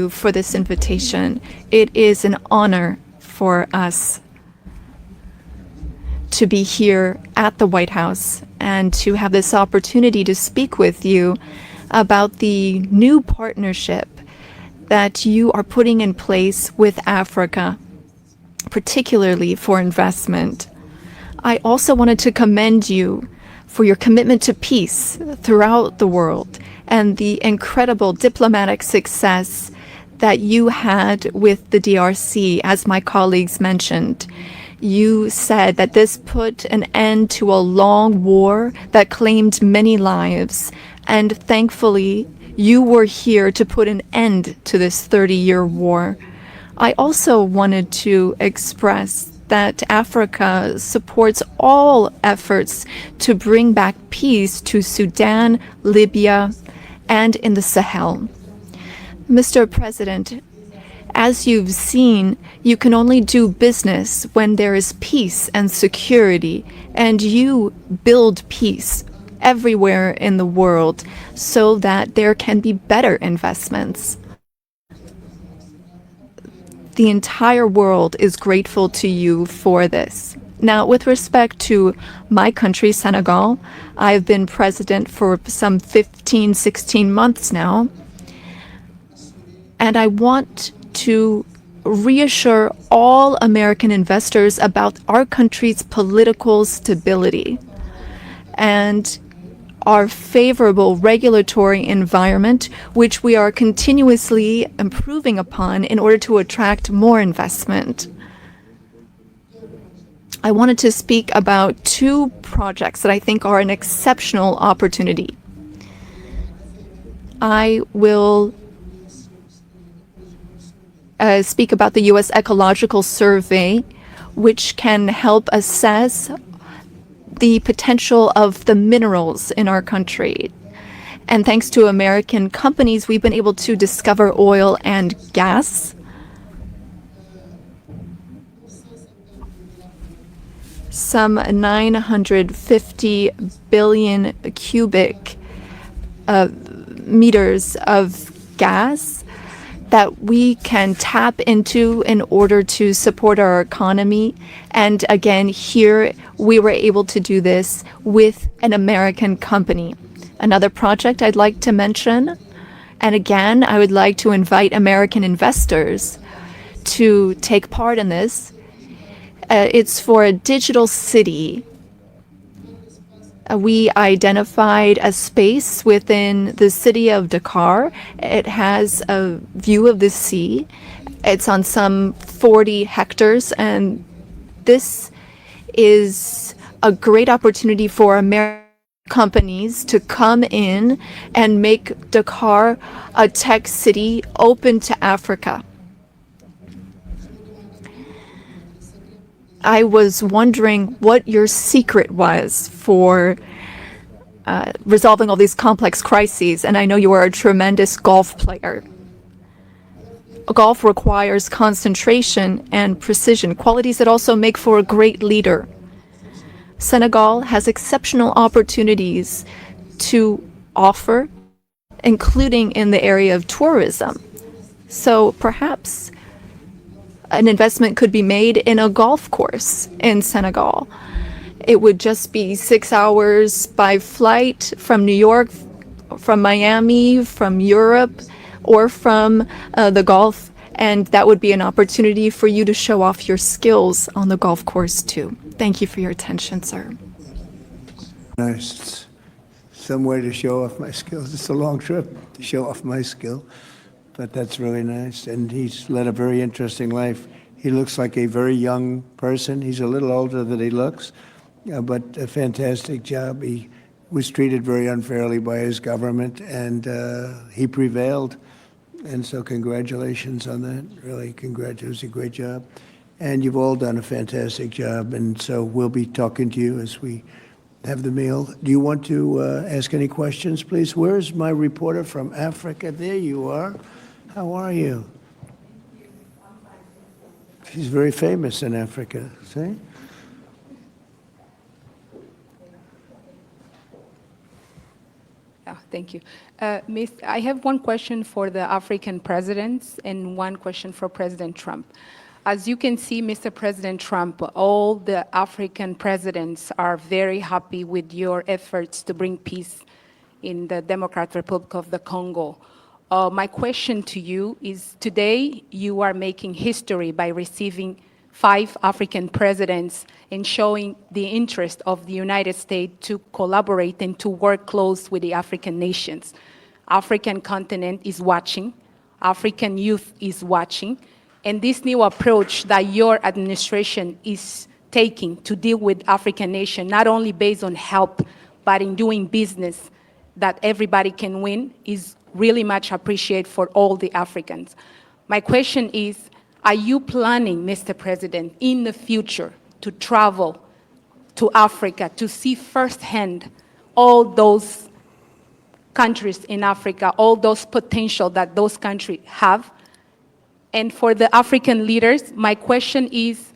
for this invitation. It is an honor for us to be here at the White House and to have this opportunity to speak with you about the new partnership that you are putting in place with Africa, particularly for investment. I also wanted to commend you for your commitment to peace throughout the world and the incredible diplomatic success that you had with the DRC, as my colleagues mentioned. You said that this put an end to a long war that claimed many lives, and thankfully, you were here to put an end to this 30-year war. I also wanted to express that Africa supports all efforts to bring back peace to Sudan, Libya, and in the Sahel. Mr. President, as you've seen, you can only do business when there is peace and security, and you build peace everywhere in the world so that there can be better investments. The entire world is grateful to you for this. Now, with respect to my country, Senegal, I've been president for some 15, 16 months now. And I want to reassure all American investors about our country's political stability and our favorable regulatory environment, which we are continuously improving upon in order to attract more investment. I wanted to speak about two projects that I think are an exceptional opportunity. I will speak about the U.S. Ecological Survey, which can help assess the potential of the minerals in our country. And thanks to American companies, we've been able to discover oil and gas. Some 950 billion cubic meters of gas that we can tap into in order to support our economy. And again, here we were able to do this with an American company. Another project I'd like to mention, and again, I would like to invite American investors to take part in this. It's for a digital city. We identified a space within the city of Dakar. It has a view of the sea. It's on some 40 hectares, and this is a great opportunity for American companies to come in and make Dakar a tech city open to Africa. I was wondering what your secret was for resolving all these complex crises, and I know you are a tremendous golf player. Golf requires concentration and precision, qualities that also make for a great leader. Senegal has exceptional opportunities to offer, including in the area of tourism. So perhaps an investment could be made in a golf course in Senegal. It would just be 6 hours by flight from New York, from Miami, from Europe, or from the Gulf, and that would be an opportunity for you to show off your skills on the golf course too. Thank you for your attention, sir. Nice. Some way to show off my skills. It's a long trip to show off my skill. But that's really nice, and he's led a very interesting life. He looks like a very young person. He's a little older than he looks, but a fantastic job. He was treated very unfairly by his government, and he prevailed. And so congratulations on that. Really, congratulations. It was a great job. And you've all done a fantastic job, and so we'll be talking to you as we have the meal. Do you want to ask any questions, please? Where's my reporter from Africa? There you are. How are you? She's very famous in Africa, see? Thank Thank you. Miss, I have one question for the African presidents and one question for President Trump. As you can see, Mr. President Trump, all the African presidents are very happy with your efforts to bring peace in the Democratic Republic of the Congo. My question to you is, today you are making history by receiving 5 African presidents and showing the interest of the United States to collaborate and to work close with the African nations. African continent is watching, African youth is watching, and this new approach that your administration is taking to deal with African nations, not only based on help, but in doing business that everybody can win, is really much appreciated for all the Africans. My question is, are you planning, Mr. President, in the future to travel to Africa to see firsthand all those countries in Africa, all those potential that those countries have? And for the African leaders, my question is,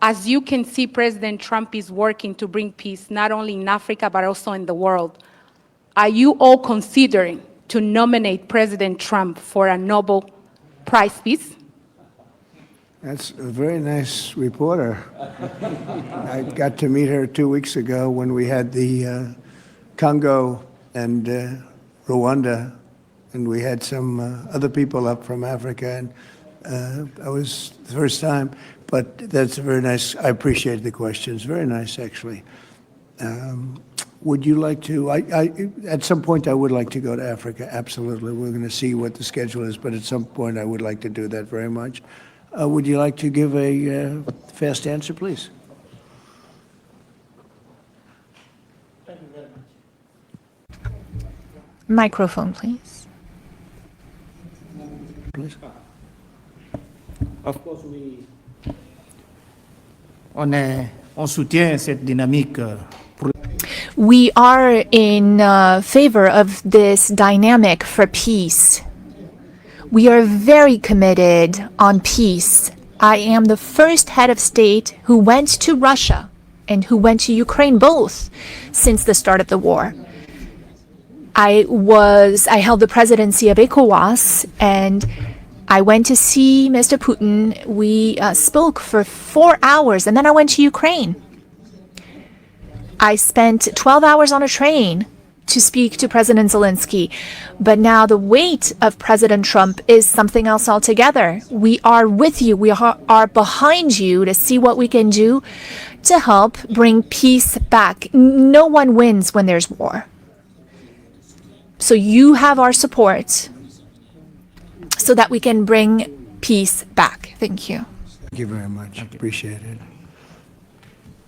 as you can see, President Trump is working to bring peace not only in Africa but also in the world. Are you all considering to nominate President Trump for a Nobel Prize Peace? That's a very nice reporter. I got to meet her 2 weeks ago when we had the Congo and Rwanda, and we had some other people up from Africa, and that was the first time. But that's very nice. I appreciate the questions. Very nice, actually. Would you like to, at some point I would like to go to Africa, absolutely. We're going to see what the schedule is, but at some point I would like to do that very much. Would you like to give a fast answer, please? Thank you very much. Microphone, please. Please. Of course, on soutient cette dynamique. We are in favor of this dynamic for peace. We are very committed on peace. I am the first head of state who went to Russia and who went to Ukraine both since the start of the war. I held the presidency of ECOWAS, and I went to see Mr. Putin. We spoke for 4 hours, and then I went to Ukraine. I spent 12 hours on a train to speak to President Zelensky. But now the weight of President Trump is something else altogether. We are with you. We are behind you to see what we can do to help bring peace back. No one wins when there's war. So you have our support so that we can bring peace back. Thank you. Thank you very much. Appreciate it.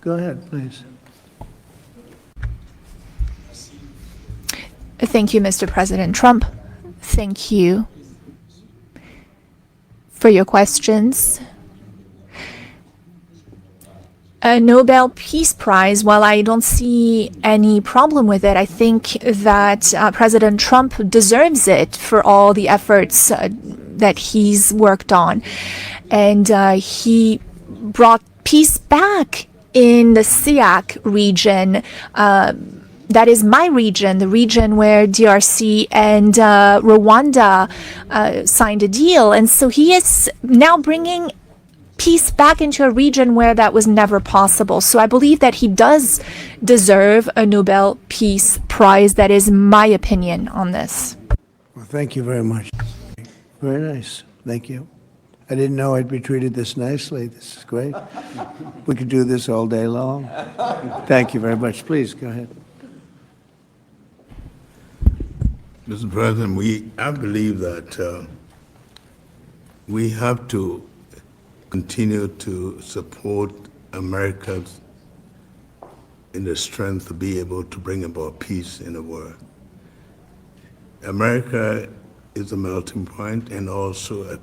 Go ahead, please. Thank you, Mr. President Trump. Thank you for your questions. A Nobel Peace Prize, while I don't see any problem with it, I think that President Trump deserves it for all the efforts that he's worked on. And he brought peace back in the SIAC region. That is my region, the region where DRC and Rwanda signed a deal. And so he is now bringing peace back into a region where that was never possible. So I believe that he does deserve a Nobel Peace Prize. That is my opinion on this. Well, thank you very much. Very nice. Thank you. I didn't know I'd be treated this nicely. This is great. We could do this all day long. Thank you very much. Please, go ahead. Mr. President, I believe that we have to continue to support America in the strength to be able to bring about peace in the world. America is a melting point and also a